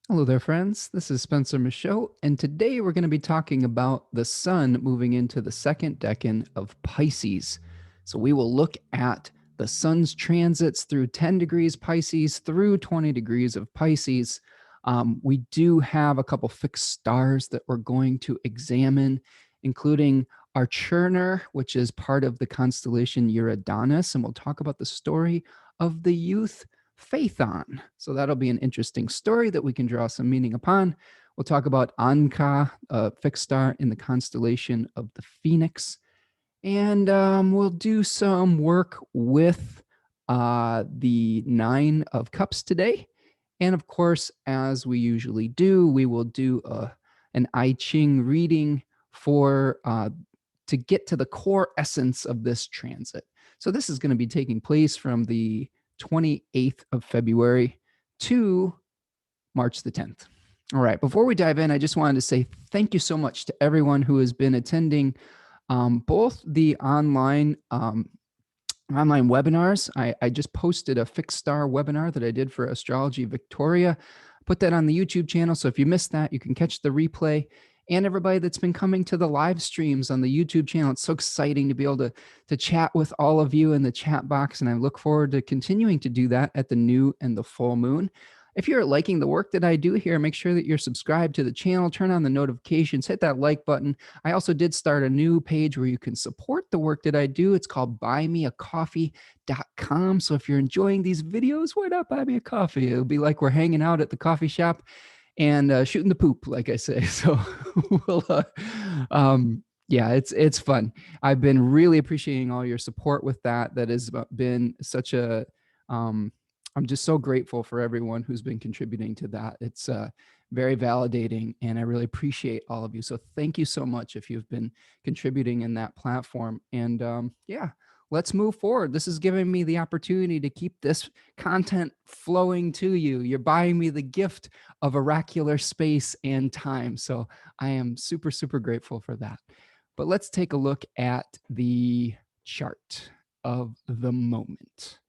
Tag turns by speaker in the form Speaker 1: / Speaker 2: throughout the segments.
Speaker 1: Hello there, friends. This is Spencer Michaud, and today we're going to be talking about the sun moving into the second decan of Pisces. So we will look at the sun's transits through 10 degrees Pisces through 20 degrees of Pisces. We do have a couple fixed stars that we're going to examine, including Achernar, which is part of the constellation Uranus, and we'll talk about the story of the youth Phaethon. So that'll be an interesting story that we can draw some meaning upon. We'll talk about Ankaa, a fixed star in the constellation of the Phoenix. And we'll do some work with the Nine of Cups today. And of course, as we usually do, we will do an I-Ching reading for to get to the core essence of this transit. So this is going to be taking place from the 28th of February to March the 10th. All right, before we dive in, I just wanted to say thank you so much to everyone who has been attending both the online webinars. I just posted a fixed star webinar that I did for Astrology Victoria. Put that on the YouTube channel. So if you missed that, you can catch the replay. And everybody that's been coming to the live streams on the YouTube channel. It's so exciting to be able to chat with all of you in the chat box. And I look forward to continuing to do that at the new and the full moon. If you're liking the work that I do here, make sure that you're subscribed to the channel, turn on the notifications, hit that like button. I also did start a new page where you can support the work that I do. It's called buymeacoffee.com. So if you're enjoying these videos, why not buy me a coffee? It'll be like we're hanging out at the coffee shop and shooting the poop, like I say. So we'll, yeah, it's fun. I've been really appreciating all your support with that. That has been such a, I'm just so grateful for everyone who's been contributing to that. It's very validating, and I really appreciate all of you. So thank you so much if you've been contributing in that platform. And yeah, let's move forward. This is giving me the opportunity to keep this content flowing to you. You're buying me the gift of oracular space and time. So I am super, super grateful for that. But let's take a look at the chart of the moment.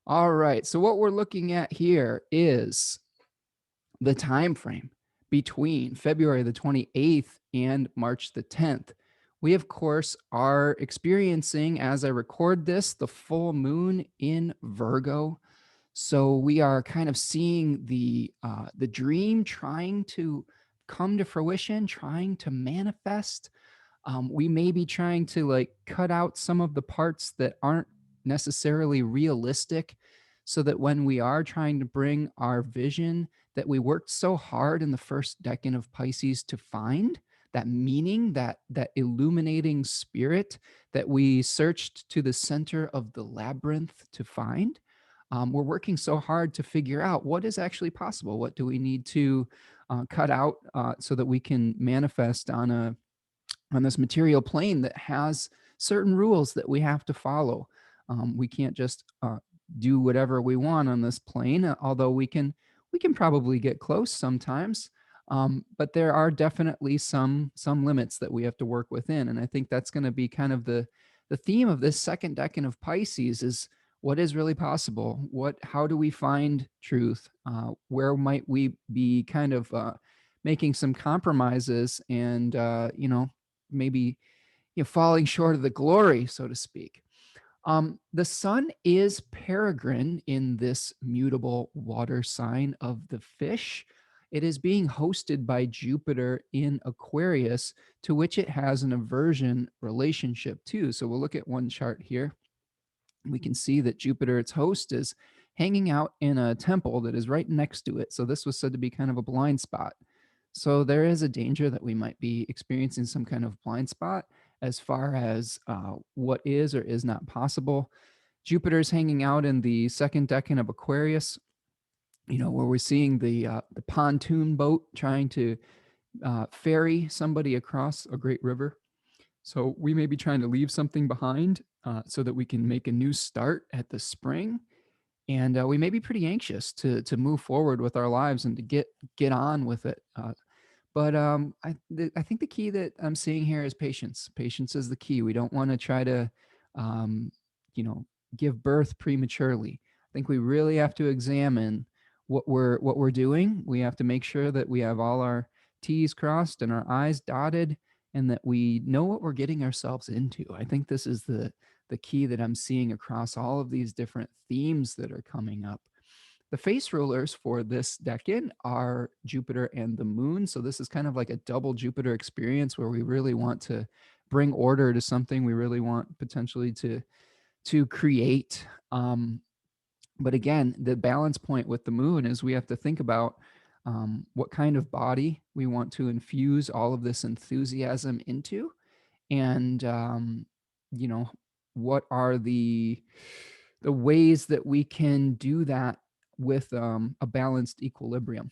Speaker 1: All right, so what we're looking at here is the time frame between February the 28th and March the 10th. We, of course, are experiencing, as I record this, the full moon in Virgo. So we are kind of seeing the dream trying to come to fruition, trying to manifest. We may be trying to like cut out some of the parts that aren't necessarily realistic, so that when we are trying to bring our vision that we worked so hard in the first decan of Pisces to find, that meaning, that illuminating spirit that we searched to the center of the labyrinth to find, we're working so hard to figure out what is actually possible. What do we need to cut out so that we can manifest on this material plane that has certain rules that we have to follow. We can't just do whatever we want on this plane, although we can probably get close sometimes. But there are definitely some limits that we have to work within, and I think that's going to be kind of the theme of this second decan of Pisces is what is really possible. How do we find truth? Where might we be kind of making some compromises and maybe falling short of the glory, so to speak. The sun is peregrine in this mutable water sign of the fish. It is being hosted by Jupiter in Aquarius, to which it has an aversion relationship too. So we'll look at one chart here. We can see that Jupiter, its host, is hanging out in a temple that is right next to it. So this was said to be kind of a blind spot. So there is a danger that we might be experiencing some kind of blind spot as far as what is or is not possible. Jupiter's hanging out in the second decan of Aquarius, where we're seeing the pontoon boat trying to ferry somebody across a great river. So we may be trying to leave something behind so that we can make a new start at the spring. And we may be pretty anxious to move forward with our lives and to get on with it. But I think the key that I'm seeing here is patience. Patience is the key. We don't want to try to, um, give birth prematurely. I think we really have to examine what we're doing. We have to make sure that we have all our T's crossed and our I's dotted, and that we know what we're getting ourselves into. I think this is the key that I'm seeing across all of these different themes that are coming up. The face rulers for this decan are Jupiter and the moon. So this is kind of like a double Jupiter experience where we really want to bring order to something. We really want potentially to create. But again, the balance point with the moon is we have to think about what kind of body we want to infuse all of this enthusiasm into, and you know, what are the ways that we can do that with a balanced equilibrium.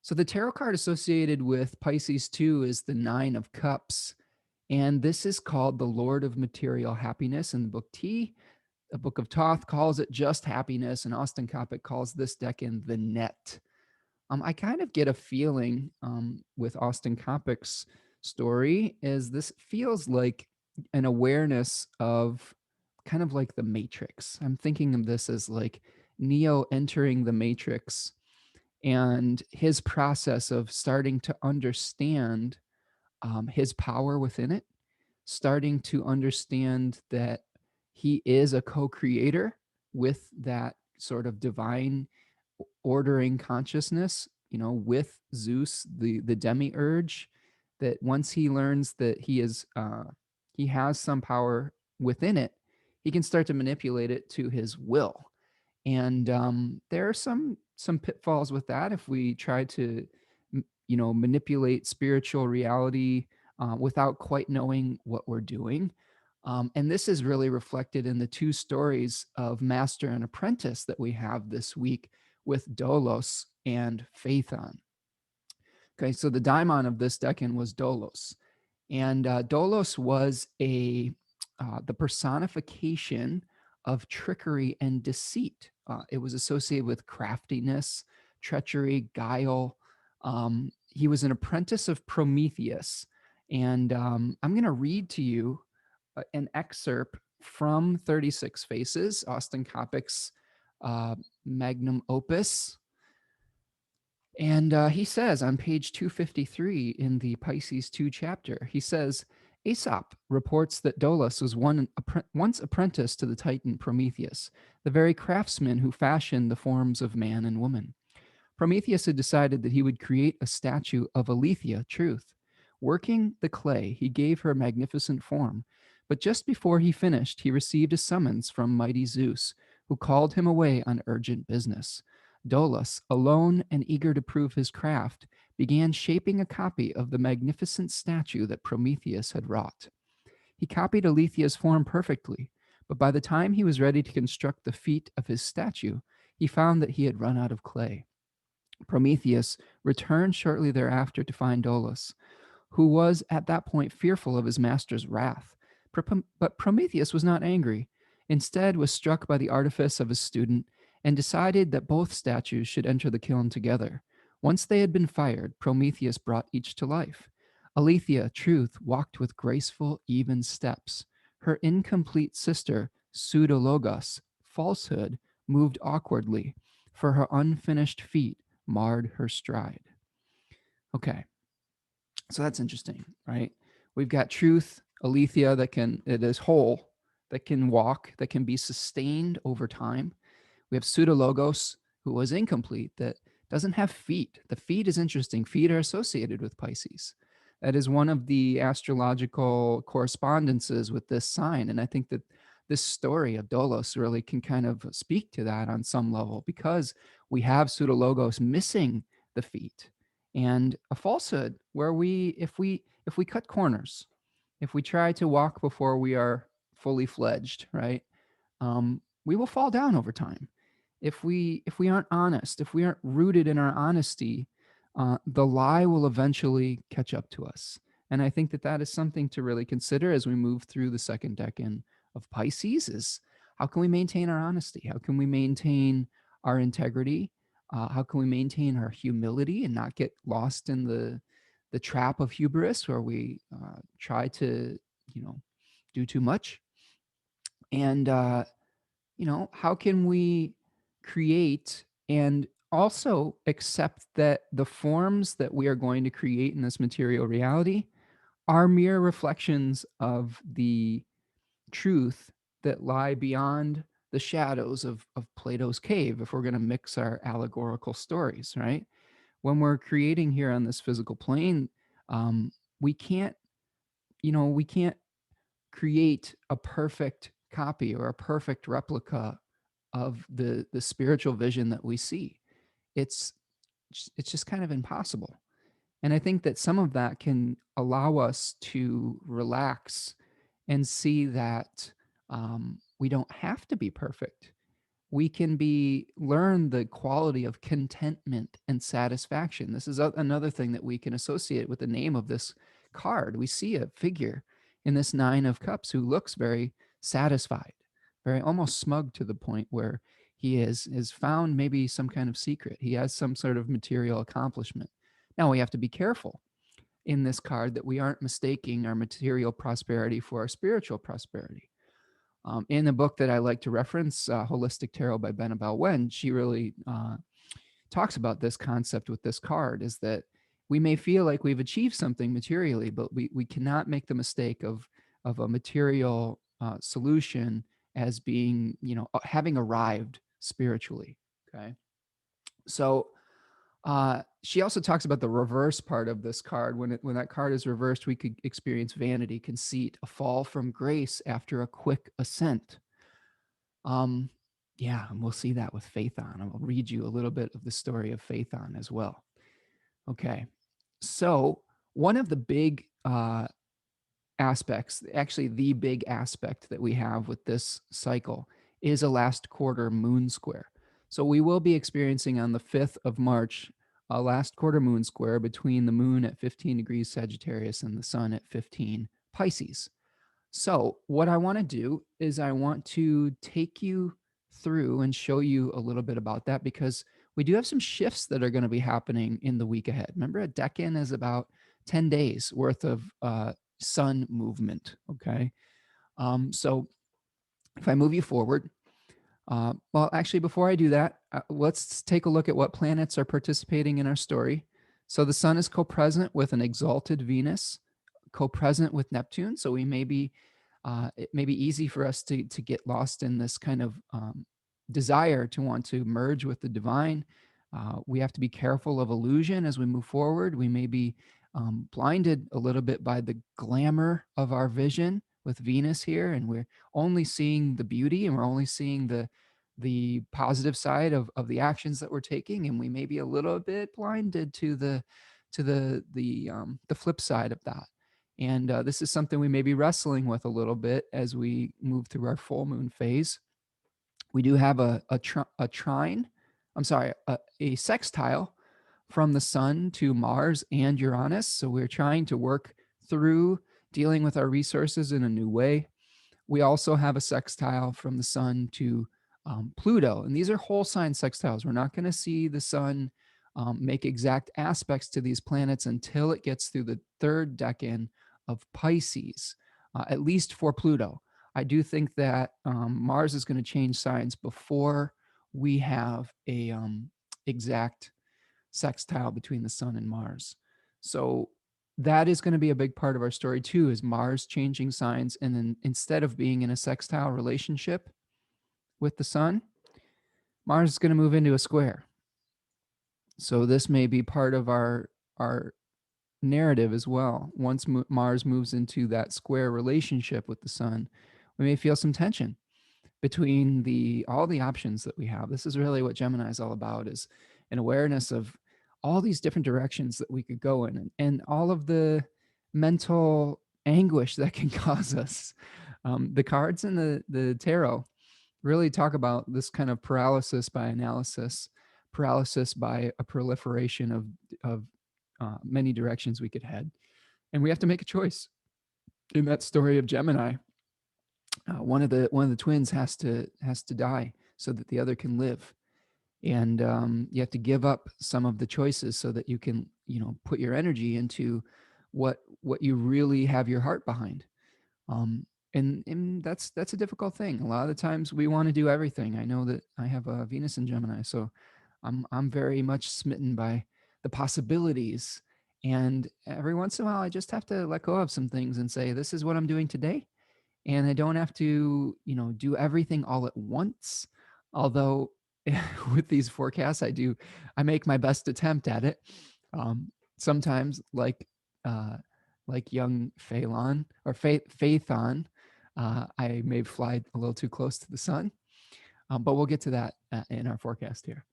Speaker 1: So the tarot card associated with Pisces II is the Nine of Cups, and this is called the Lord of Material Happiness in the book T. The book of Thoth calls it just happiness, and Austin Coppock calls this decan the net. I kind of get a feeling with Austin Coppock's story is this feels like an awareness of kind of like the Matrix. I'm thinking of this as like Neo entering the Matrix and his process of starting to understand his power within it, starting to understand that he is a co-creator with that sort of divine ordering consciousness, with Zeus, the demiurge, that once he learns that he has some power within it, he can start to manipulate it to his will. And there are some pitfalls with that if we try to manipulate spiritual reality without quite knowing what we're doing. And this is really reflected in the two stories of master and apprentice that we have this week with Dolos and Phaethon. Okay, so the daimon of this decan was Dolos. And Dolos was the personification of trickery and deceit. It was associated with craftiness, treachery, guile. He was an apprentice of Prometheus. And I'm going to read to you an excerpt from 36 Faces, Austin Coppock's magnum opus. And he says on page 253 in the Pisces II chapter, he says, Aesop reports that Dolos was once apprentice to the Titan Prometheus, the very craftsman who fashioned the forms of man and woman. Prometheus had decided that he would create a statue of Aletheia, Truth. Working the clay, he gave her a magnificent form. But just before he finished, he received a summons from mighty Zeus, who called him away on urgent business. Dolos, alone and eager to prove his craft, began shaping a copy of the magnificent statue that Prometheus had wrought. He copied Aletheia's form perfectly, but by the time he was ready to construct the feet of his statue, he found that he had run out of clay. Prometheus returned shortly thereafter to find Dolos, who was at that point fearful of his master's wrath. But Prometheus was not angry. Instead, was struck by the artifice of his student and decided that both statues should enter the kiln together. Once they had been fired, Prometheus brought each to life. Aletheia, Truth, walked with graceful, even steps. Her incomplete sister, Pseudologos, Falsehood, moved awkwardly, for her unfinished feet marred her stride. Okay, so that's interesting, right? We've got Truth, Aletheia, it is whole, that can walk, that can be sustained over time. We have Pseudologos, who was incomplete, that doesn't have feet. The feet is interesting. Feet are associated with Pisces. That is one of the astrological correspondences with this sign. And I think that this story of Dolos really can kind of speak to that on some level, because we have Pseudologos missing the feet, and a falsehood where if we cut corners, if we try to walk before we are fully fledged, right, we will fall down over time. If we aren't honest, if we aren't rooted in our honesty, the lie will eventually catch up to us. And I think that that is something to really consider as we move through the second decan of Pisces. Is how can we maintain our honesty? How can we maintain our integrity? How can we maintain our humility and not get lost in the trap of hubris, where we try to do too much? And how can we create and also accept that the forms that we are going to create in this material reality are mere reflections of the truth that lie beyond the shadows of Plato's cave, if we're going to mix our allegorical stories, right? When we're creating here on this physical plane, um, we can't, we can't create a perfect copy or a perfect replica of the spiritual vision that we see. It's it's just kind of impossible. And I think that some of that can allow us to relax and see that we don't have to be perfect. We can learn the quality of contentment and satisfaction. This is another thing that we can associate with the name of this card. We see a figure in this Nine of Cups who looks very satisfied, very almost smug, to the point where he has found maybe some kind of secret. He has some sort of material accomplishment. Now we have to be careful in this card that we aren't mistaking our material prosperity for our spiritual prosperity. In the book that I like to reference, Holistic Tarot by Benabel Wen, she really talks about this concept with this card, is that we may feel like we've achieved something materially, but we cannot make the mistake of a material solution as being, having arrived spiritually. Okay. So she also talks about the reverse part of this card. When that card is reversed, we could experience vanity, conceit, a fall from grace after a quick ascent. Um, yeah, and we'll see that with Phaethon. I'll read you a little bit of the story of Phaethon as well. Okay, so one of the big aspects, actually the big aspect that we have with this cycle, is a last quarter moon square. So we will be experiencing on the 5th of March a last quarter moon square between the moon at 15 degrees Sagittarius and the sun at 15 Pisces. So what I want to do is I want to take you through and show you a little bit about that, because we do have some shifts that are going to be happening in the week ahead. Remember, a decan is about 10 days worth of sun movement. Okay. So if I move you forward, well, actually, before I do that, let's take a look at what planets are participating in our story. So the sun is co-present with an exalted Venus, co-present with Neptune. So it may be easy for us to get lost in this kind of desire to want to merge with the divine. We have to be careful of illusion as we move forward. We may be blinded a little bit by the glamour of our vision with Venus here, and we're only seeing the beauty, and we're only seeing the positive side of the actions that we're taking, and we may be a little bit blinded to the flip side of that. And this is something we may be wrestling with a little bit as we move through our full moon phase. We do have a trine, a sextile from the sun to Mars and Uranus. So we're trying to work through dealing with our resources in a new way. We also have a sextile from the sun to Pluto. And these are whole sign sextiles. We're not going to see the sun make exact aspects to these planets until it gets through the third decan of Pisces, at least for Pluto. I do think that Mars is going to change signs before we have a exact sextile between the sun and Mars. So that is going to be a big part of our story too, is Mars changing signs. And then instead of being in a sextile relationship with the sun, Mars is going to move into a square. So this may be part of our narrative as well. Once Mars moves into that square relationship with the sun, we may feel some tension between all the options that we have. This is really what Gemini is all about, is an awareness of all these different directions that we could go in, and all of the mental anguish that can cause us. The cards in the tarot really talk about this kind of paralysis by analysis, paralysis by a proliferation of many directions we could head. And we have to make a choice. In that story of Gemini, one of the twins has to die so that the other can live, and you have to give up some of the choices so that you can put your energy into what you really have your heart behind. And that's a difficult thing. A lot of the times we want to do everything. I know that I have a Venus in Gemini, so I'm very much smitten by the possibilities. And every once in a while, I just have to let go of some things and say, this is what I'm doing today. And I don't have to, do everything all at once. Although with these forecasts, I make my best attempt at it. Sometimes, like young Phalon or Phaethon, I may fly a little too close to the sun. But we'll get to that in our forecast here.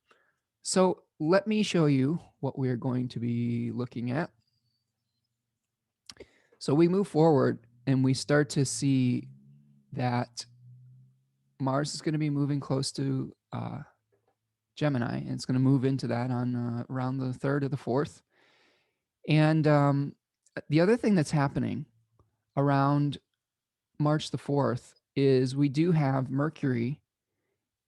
Speaker 1: So let me show you what we're going to be looking at. So we move forward and we start to see that Mars is going to be moving close to Gemini, and it's going to move into that on around the 3rd or the 4th. And the other thing that's happening around March the 4th is we do have Mercury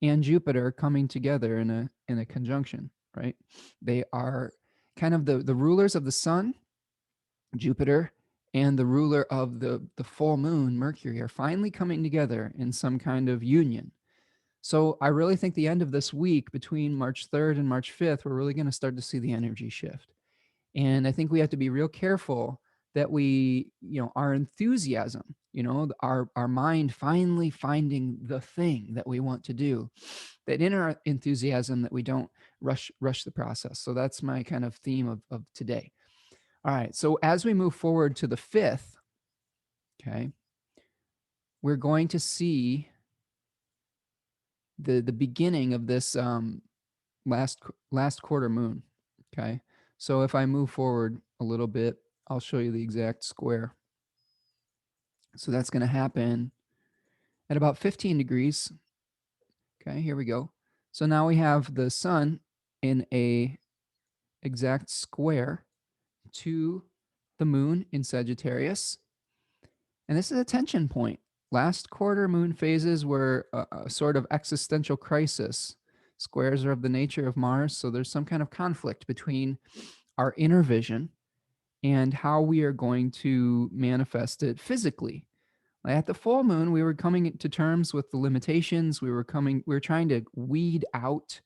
Speaker 1: and Jupiter coming together in a conjunction, right? They are kind of the rulers of the sun, Jupiter, and the ruler of the full moon, Mercury, are finally coming together in some kind of union. So I really think the end of this week between March 3rd and March 5th, we're really going to start to see the energy shift. And I think we have to be real careful that we, our enthusiasm, our mind finally finding the thing that we want to do, that in our enthusiasm that we don't rush the process. So that's my kind of theme of today. All right. So as we move forward to the 5th, okay, we're going to see the beginning of this last quarter moon. Okay. So if I move forward a little bit, I'll show you the exact square. So that's going to happen at about 15 degrees. Okay, here we go. So now we have the sun in a exact square to the moon in Sagittarius. And this is a tension point. Last quarter moon phases were a sort of existential crisis. Squares are of the nature of Mars, so there's some kind of conflict between our inner vision and how we are going to manifest it physically. At the full moon, we were coming to terms with the limitations. We were trying to weed out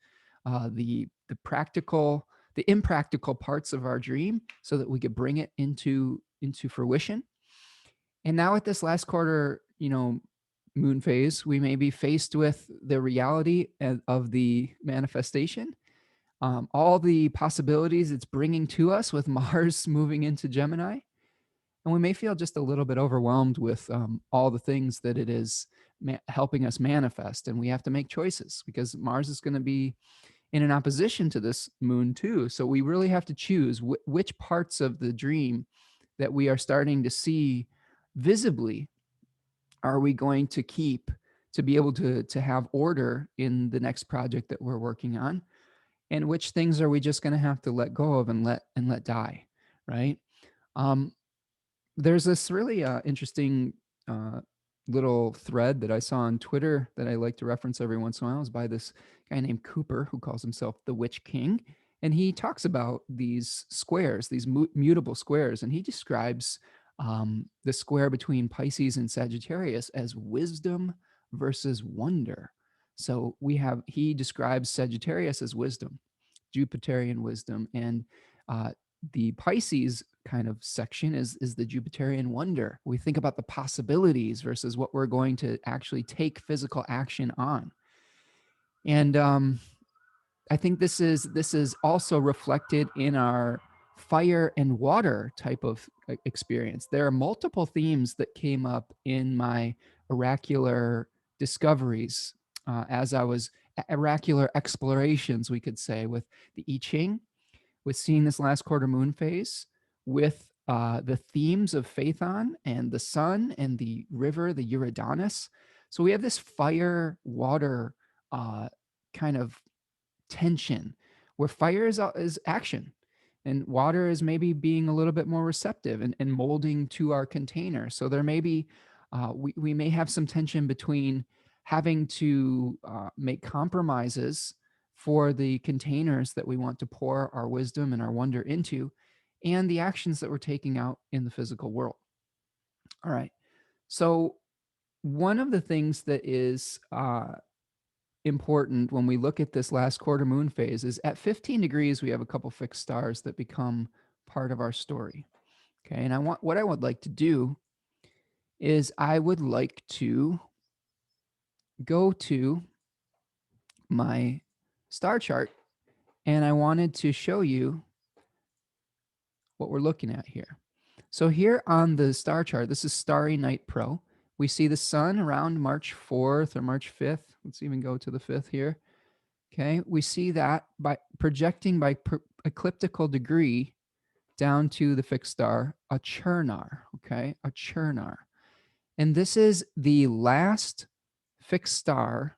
Speaker 1: the impractical parts of our dream so that we could bring it into fruition. And now at this last quarter, moon phase, we may be faced with the reality of the manifestation, all the possibilities it's bringing to us with Mars moving into Gemini. And we may feel just a little bit overwhelmed with all the things that it is helping us manifest. And we have to make choices because Mars is going to be in an opposition to this moon too. So we really have to choose which parts of the dream that we are starting to see visibly are we going to keep to be able to have order in the next project that we're working on, and which things are we just going to have to let go of and let die, right? There's this really interesting little thread that I saw on Twitter that I like to reference every once in a while. Is by this guy named Cooper, who calls himself the Witch King. And he talks about these squares, these mutable squares, and he describes the square between Pisces and Sagittarius as wisdom versus wonder. So he describes Sagittarius as wisdom, Jupiterian wisdom, and the Pisces kind of section is the Jupiterian wonder. We think about the possibilities versus what we're going to actually take physical action on. And I think this is also reflected in our fire and water type of experience. There are multiple themes that came up in my oracular discoveries as I was oracular explorations, we could say, with the I-Ching, with seeing this last quarter moon phase, with the themes of Phaethon and the sun and the river, the Eridanus. So we have this fire water kind of tension where fire is action and water is maybe being a little bit more receptive and molding to our container. So there may be, we may have some tension between having to make compromises for the containers that we want to pour our wisdom and our wonder into, and the actions that we're taking out in the physical world. All right. So one of the things that is important when we look at this last quarter moon phase is at 15 degrees, we have a couple fixed stars that become part of our story. Okay. And what I would like to do is I would like to go to my star chart, and I wanted to show you what we're looking at here. So here on the star chart, this is Starry Night Pro. We see the sun around March 4th or March 5th. Let's even go to the 5th here. Okay, we see that by projecting by ecliptical degree down to the fixed star Achernar. Okay, Achernar. And this is the last fixed star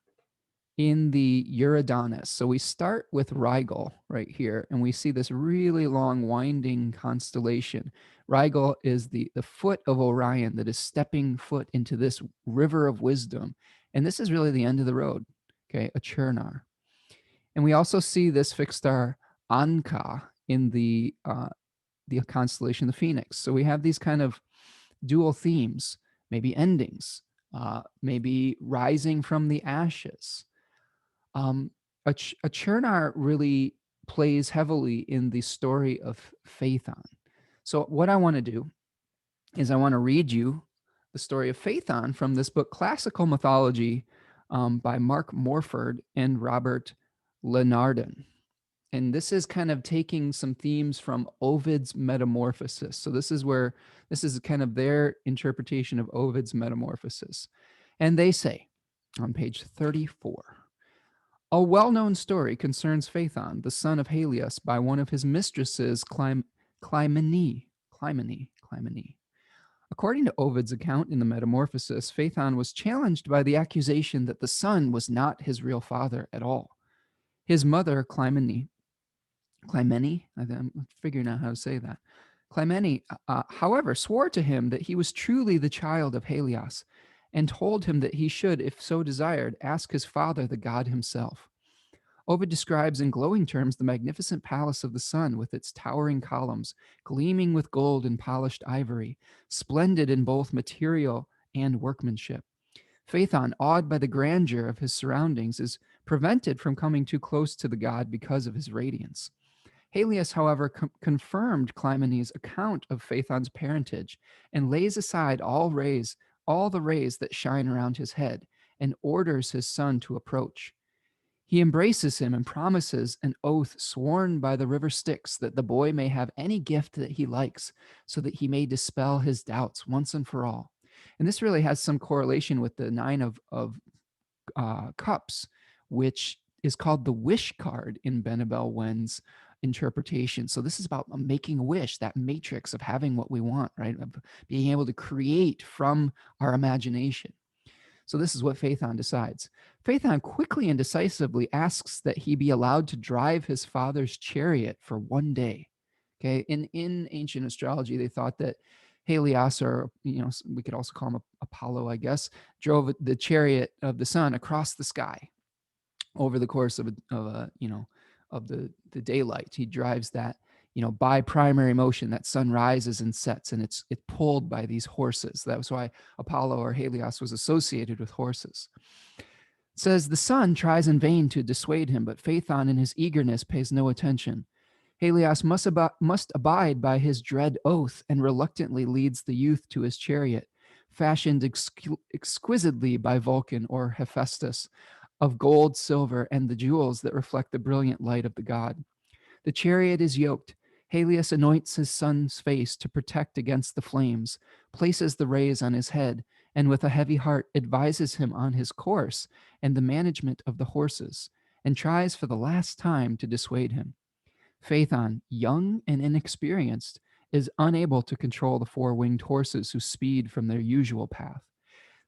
Speaker 1: in the Eridanus. So we start with Rigel right here, and we see this really long winding constellation. Rigel is the foot of Orion that is stepping foot into this river of wisdom. And this is really the end of the road, okay, Achernar. And we also see this fixed star Ankaa in the constellation the Phoenix. So we have these kind of dual themes, maybe endings, maybe rising from the ashes. Achernar really plays heavily in the story of Phaethon. So what I want to do is I want to read you the story of Phaethon from this book, Classical Mythology, by Mark Morford and Robert Lenardon. And this is kind of taking some themes from Ovid's Metamorphosis. So this is kind of their interpretation of Ovid's Metamorphosis. And they say on page 34, a well-known story concerns Phaethon, the son of Helios, by one of his mistresses, Clymene. According to Ovid's account in the Metamorphosis, Phaethon was challenged by the accusation that the son was not his real father at all. His mother, Clymene, I'm figuring out how to say that. Clymene, however, swore to him that he was truly the child of Helios, and told him that he should, if so desired, ask his father, the god himself. Ovid describes in glowing terms the magnificent palace of the sun with its towering columns, gleaming with gold and polished ivory, splendid in both material and workmanship. Phaethon, awed by the grandeur of his surroundings, is prevented from coming too close to the god because of his radiance. Helios, however, confirmed Clymene's account of Phaethon's parentage and lays aside all the rays that shine around his head, and orders his son to approach. He embraces him and promises an oath sworn by the river Styx that the boy may have any gift that he likes, so that he may dispel his doubts once and for all. And this really has some correlation with the Nine of Cups, which is called the wish card in Benabel Wen's interpretation. So this is about making a wish, that matrix of having what we want, right? Of being able to create from our imagination. So this is what Phaethon decides. Phaethon quickly and decisively asks that he be allowed to drive his father's chariot for one day. Okay, in ancient astrology, they thought that Helios, or we could also call him Apollo, I guess, drove the chariot of the sun across the sky over the course of the daylight. He drives that, by primary motion. That sun rises and sets, and it's pulled by these horses. That was why Apollo or Helios was associated with horses. It says the sun tries in vain to dissuade him, but Phaethon in his eagerness pays no attention. Helios must abide by his dread oath, and reluctantly leads the youth to his chariot, fashioned exquisitely by Vulcan or Hephaestus, of gold, silver, and the jewels that reflect the brilliant light of the god. The chariot is yoked. Helios anoints his son's face to protect against the flames, places the rays on his head, and with a heavy heart advises him on his course and the management of the horses, and tries for the last time to dissuade him. Phaethon, young and inexperienced, is unable to control the four-winged horses who speed from their usual path.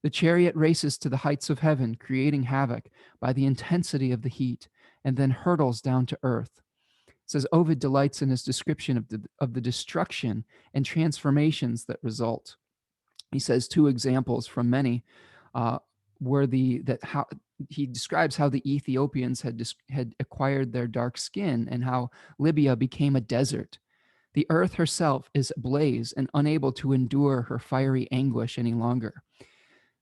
Speaker 1: The chariot races to the heights of heaven, creating havoc by the intensity of the heat, and then hurtles down to earth. It says Ovid delights in his description of the destruction and transformations that result. He says two examples from many were how he describes how the Ethiopians had acquired their dark skin, and how Libya became a desert. The earth herself is ablaze and unable to endure her fiery anguish any longer.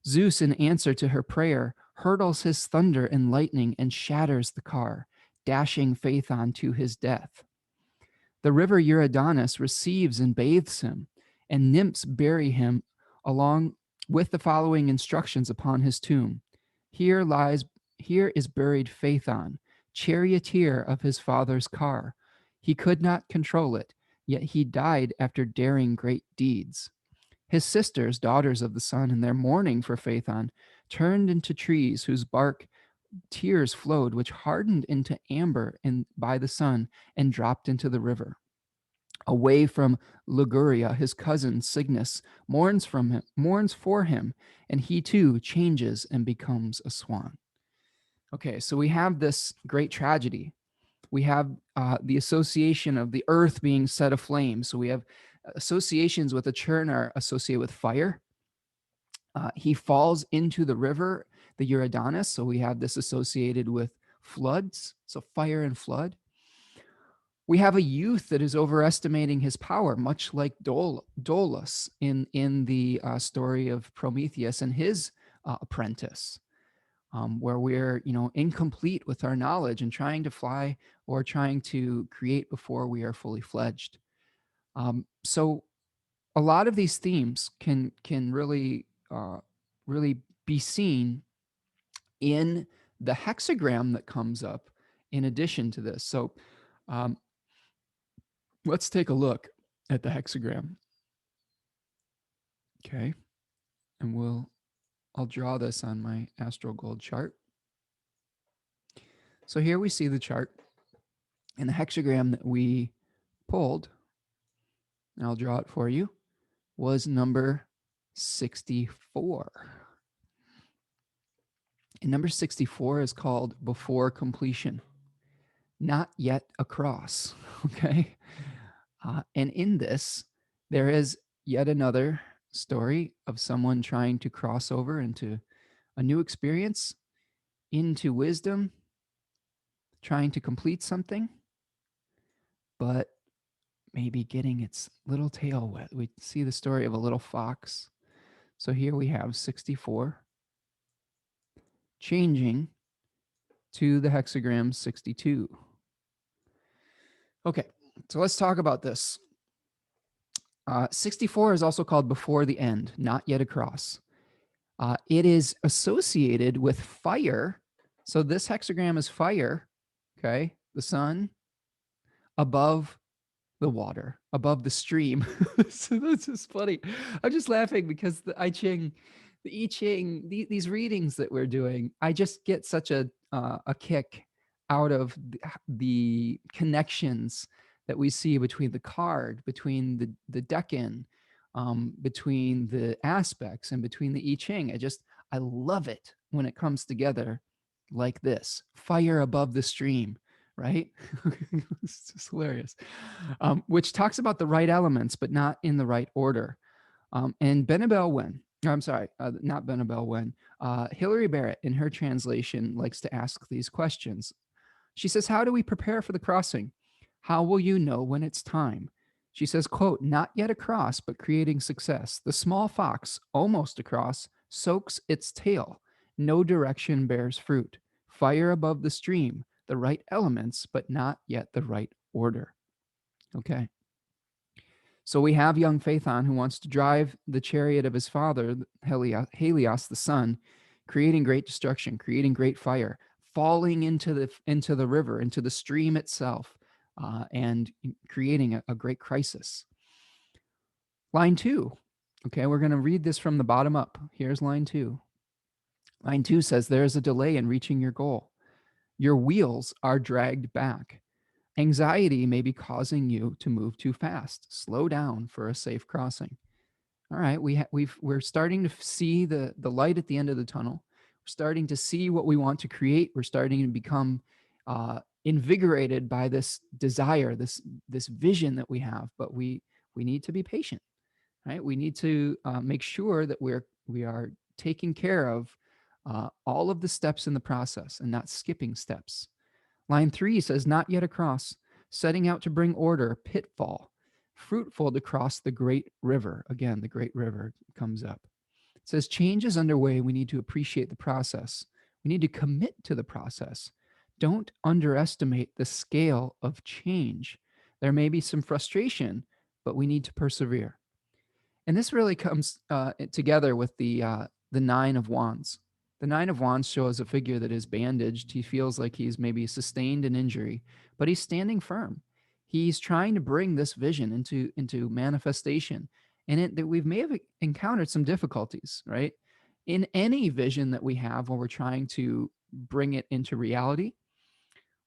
Speaker 1: Zeus, in answer to her prayer, hurtles his thunder and lightning and shatters the car, dashing Phaethon to his death. The river Eurydanus receives and bathes him, and nymphs bury him along with the following instructions upon his tomb. Here is buried Phaethon, charioteer of his father's car. He could not control it, yet he died after daring great deeds. His sisters, daughters of the sun, in their mourning for Phaethon, turned into trees whose bark tears flowed, which hardened into amber by the sun and dropped into the river. Away from Liguria, his cousin Cygnus mourns for him, and he too changes and becomes a swan. Okay, so we have this great tragedy. We have the association of the earth being set aflame. So we have associations with Achernar associated with fire. He falls into the river, the Eurydanus. So we have this associated with floods, so fire and flood. We have a youth that is overestimating his power, much like Dolos in the story of Prometheus and his apprentice, where we're incomplete with our knowledge and trying to fly or trying to create before we are fully fledged. So a lot of these themes can really be seen in the hexagram that comes up in addition to this. So let's take a look at the hexagram. Okay. And I'll draw this on my Astro Gold chart. So here we see the chart, and the hexagram that we pulled, and I'll draw it for you, was number 64. And number 64 is called before completion, not yet across. Okay. And in this, there is yet another story of someone trying to cross over into a new experience, into wisdom, trying to complete something, but maybe getting its little tail wet. We see the story of a little fox. So here we have 64 changing to the hexagram 62. Okay, so let's talk about this. 64 is also called before the end, not yet across. It is associated with fire. So this hexagram is fire, okay? The sun above the water, above the stream. So that's just funny. I'm just laughing because the I-Ching, these readings that we're doing, I just get such a kick out of the connections that we see between the card, between the decan, between the aspects, and between the I-Ching. I love it when it comes together like this. Fire above the stream, right? It's just hilarious. Which talks about the right elements, but not in the right order. And Benabel Wen, I'm sorry, not Benabel Wen, Hilary Barrett in her translation likes to ask these questions. She says, how do we prepare for the crossing? How will you know when it's time? She says, quote, not yet across, but creating success. The small fox, almost across, soaks its tail. No direction bears fruit. Fire above the stream, the right elements, but not yet the right order. Okay. So we have young Phaethon who wants to drive the chariot of his father, Helios, the sun, creating great destruction, creating great fire, falling into the river, into the stream itself, and creating a great crisis. Line 2. Okay, we're going to read this from the bottom up. Here's line 2. Line 2 says, there is a delay in reaching your goal. Your wheels are dragged back. Anxiety may be causing you to move too fast. Slow down for a safe crossing. All right, we're starting to see the light at the end of the tunnel. We're starting to see what we want to create. We're starting to become invigorated by this desire, this vision that we have. But we need to be patient, right? We need to make sure that we are taking care of all of the steps in the process and not skipping steps. Line 3 says, not yet across, setting out to bring order, pitfall, fruitful to cross the great river. Again, the great river comes up. It says, change is underway. We need to appreciate the process. We need to commit to the process. Don't underestimate the scale of change. There may be some frustration, but we need to persevere. And this really comes together with the Nine of Wands. The Nine of Wands shows a figure that is bandaged. He feels like he's maybe sustained an injury, but he's standing firm. He's trying to bring this vision into manifestation, and that we may have encountered some difficulties, right? In any vision that we have, when we're trying to bring it into reality,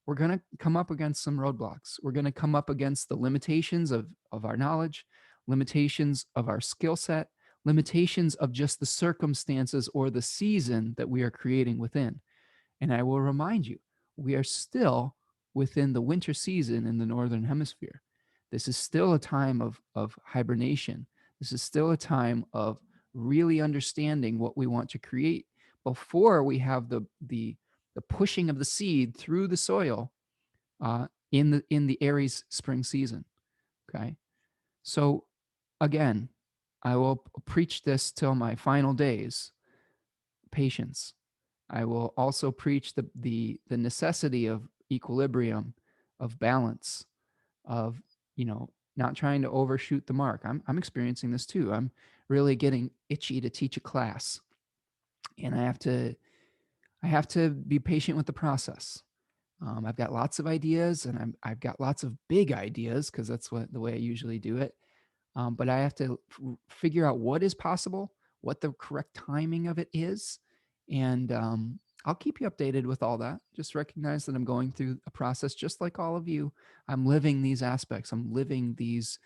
Speaker 1: we're going to come up against some roadblocks. We're going to come up against the limitations of our knowledge, limitations of our skill set, limitations of just the circumstances or the season that we are creating within. And I will remind you, we are still within the winter season in the Northern Hemisphere. This is still a time of hibernation. This is still a time of really understanding what we want to create before we have the pushing of the seed through the soil in the Aries spring season. Okay, so again, I will preach this till my final days. Patience. I will also preach the necessity of equilibrium, of balance, of not trying to overshoot the mark. I'm experiencing this too. I'm really getting itchy to teach a class, and I have to be patient with the process. I've got lots of ideas, and I've got lots of big ideas because that's the way I usually do it. But I have to figure out what is possible, what the correct timing of it is, and I'll keep you updated with all that. Just recognize that I'm going through a process, just like all of you. I'm living these aspects. I'm living these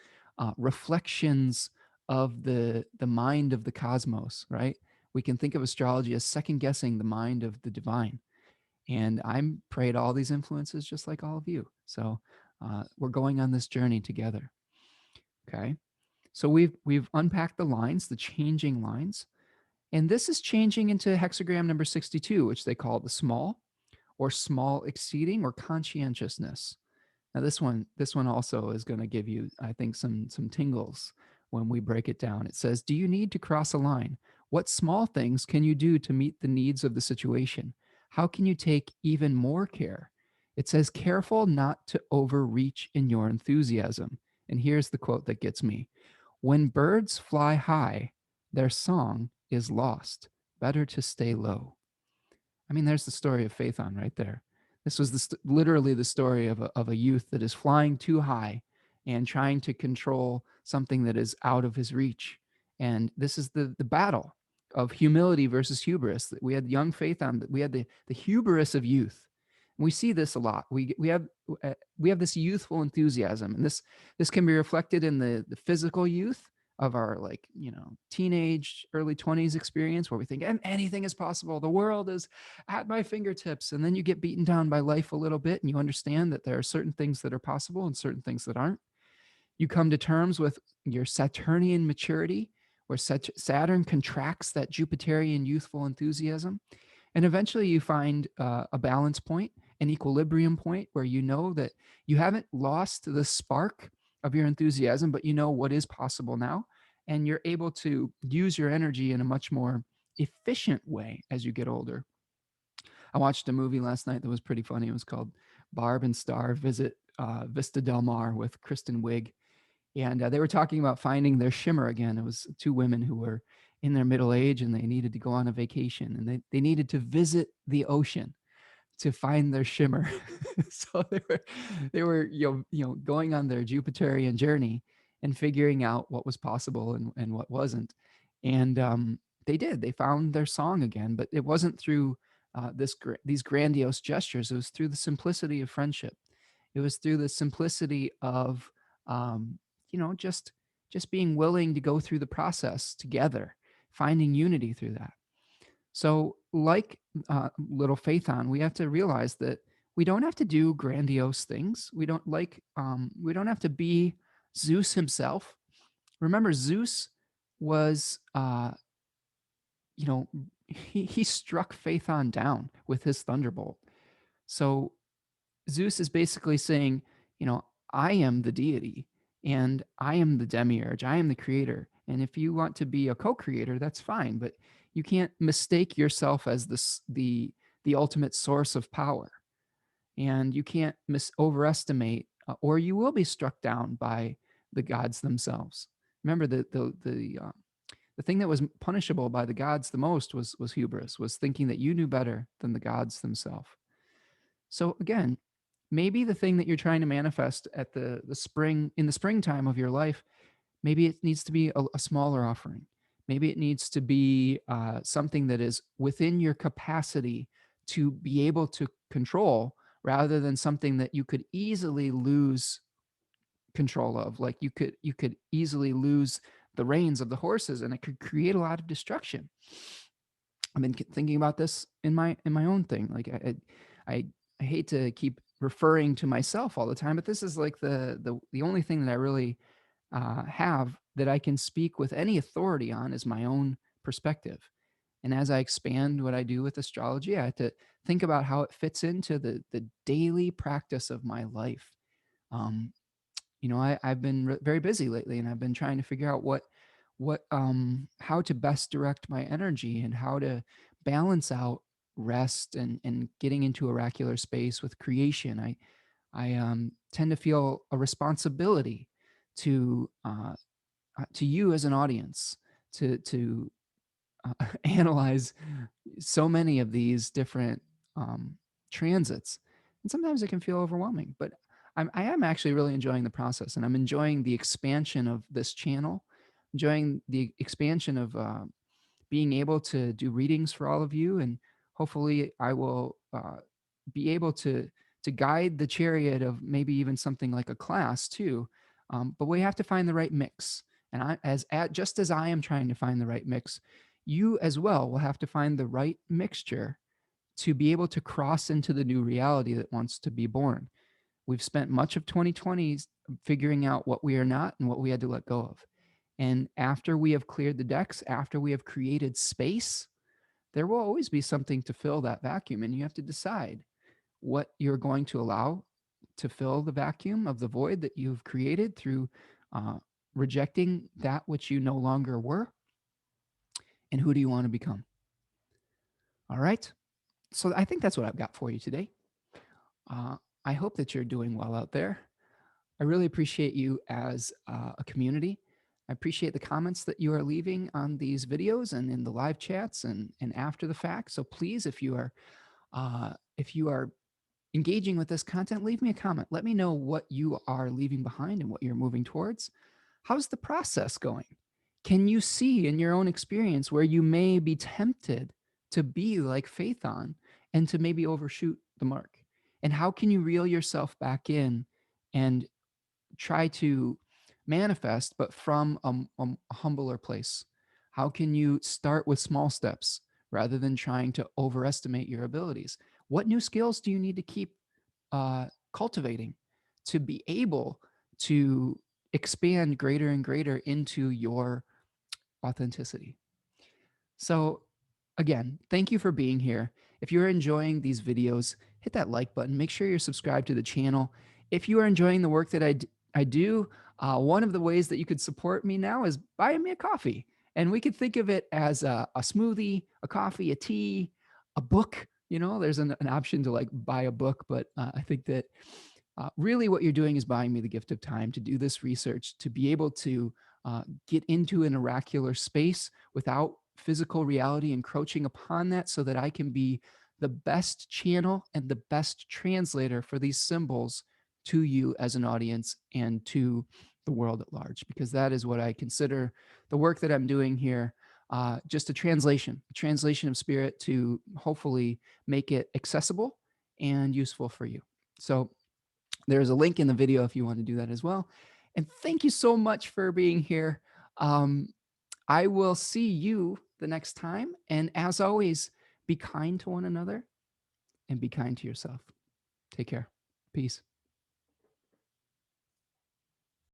Speaker 1: reflections of the mind of the cosmos. Right? We can think of astrology as second guessing the mind of the divine. And I'm prey to all these influences just like all of you. So we're going on this journey together. Okay. So we've unpacked the lines, the changing lines. And this is changing into hexagram number 62, which they call the small or small exceeding or conscientiousness. Now this one also is going to give you, I think, some tingles when we break it down. It says, do you need to cross a line? What small things can you do to meet the needs of the situation? How can you take even more care? It says, careful not to overreach in your enthusiasm. And here's the quote that gets me. When birds fly high, their song is lost. Better to stay low. I mean, there's the story of Phaethon right there. This was literally the story of a youth that is flying too high and trying to control something that is out of his reach. And this is the battle of humility versus hubris. We had young Phaethon, we had the hubris of youth. And we see this a lot. We have this youthful enthusiasm, and this can be reflected in the physical youth of our teenage early 20s experience, where we think anything is possible, the world is at my fingertips, and then you get beaten down by life a little bit and you understand that there are certain things that are possible and certain things that aren't. You come to terms with your Saturnian maturity, where Saturn contracts that Jupiterian youthful enthusiasm, and eventually you find a balance point, an equilibrium point, where you know that you haven't lost the spark of your enthusiasm, but you know what is possible now. And you're able to use your energy in a much more efficient way as you get older. I watched a movie last night that was pretty funny. It was called Barb and Star Visit Vista Del Mar with Kristen Wiig. And they were talking about finding their shimmer again. It was two women who were in their middle age, and they needed to go on a vacation, and they needed to visit the ocean to find their shimmer. So they were going on their Jupiterian journey and figuring out what was possible and what wasn't. And they did. They found their song again, but it wasn't through these grandiose gestures. It was through the simplicity of friendship. It was through the simplicity of just being willing to go through the process together, finding unity through that. So, like little Phaethon, we have to realize that we don't have to do grandiose things. We don't have to be Zeus himself. Remember, Zeus was, he struck Phaethon down with his thunderbolt. So Zeus is basically saying, I am the deity and I am the demiurge. I am the creator. And if you want to be a co-creator, that's fine. But you can't mistake yourself as the the ultimate source of power. And you can't overestimate, or you will be struck down by the gods themselves. Remember, the thing that was punishable by the gods the most was hubris, was thinking that you knew better than the gods themselves. So again, maybe the thing that you're trying to manifest at the spring, in the springtime of your life, maybe it needs to be a smaller offering. Maybe it needs to be something that is within your capacity to be able to control, rather than something that you could easily lose control of. Like you could easily lose the reins of the horses, and it could create a lot of destruction. I've been thinking about this in my own thing. Like I hate to keep referring to myself all the time, but this is like the only thing that I really have that I can speak with any authority on, is my own perspective. And as I expand what I do with astrology, I have to think about how it fits into the daily practice of my life. Um, I've been very busy lately, and I've been trying to figure out how to best direct my energy, and how to balance out rest and getting into oracular space with creation. I tend to feel a responsibility to you as an audience, to analyze so many of these different um, transits, and sometimes it can feel overwhelming. But I am actually really enjoying the process, and I'm enjoying the expansion of this channel, enjoying the expansion of being able to do readings for all of you, and hopefully I will be able to guide the chariot of maybe even something like a class too. But we have to find the right mix, and just as I am trying to find the right mix, you as well will have to find the right mixture to be able to cross into the new reality that wants to be born. We've spent much of 2020 figuring out what we are not and what we had to let go of. And after we have cleared the decks, after we have created space, there will always be something to fill that vacuum. And you have to decide what you're going to allow to fill the vacuum of the void that you've created through uh, rejecting that which you no longer were. And who do you want to become? All right. So I think that's what I've got for you today. I hope that you're doing well out there. I really appreciate you as a community. I appreciate the comments that you are leaving on these videos and in the live chats and after the fact. So please, if you are engaging with this content, leave me a comment. Let me know what you are leaving behind and what you're moving towards. How's the process going? Can you see in your own experience where you may be tempted to be like Phaethon and to maybe overshoot the mark? And how can you reel yourself back in and try to manifest, but from a humbler place? How can you start with small steps rather than trying to overestimate your abilities? What new skills do you need to keep cultivating to be able to expand greater and greater into your authenticity? So again, thank you for being here. If you're enjoying these videos, hit that like button. Make sure you're subscribed to the channel. If you are enjoying the work that I do, one of the ways that you could support me now is buying me a coffee. And we could think of it as a smoothie, a coffee, a tea, a book. There's an option to like buy a book, but I think that really what you're doing is buying me the gift of time to do this research, to be able to get into an oracular space without physical reality encroaching upon that, so that I can be the best channel and the best translator for these symbols to you as an audience and to the world at large, because that is what I consider the work that I'm doing here. Just a translation of spirit to hopefully make it accessible and useful for you. So there's a link in the video if you want to do that as well. And thank you so much for being here. I will see you the next time. And as always, be kind to one another and be kind to yourself. Take care. Peace.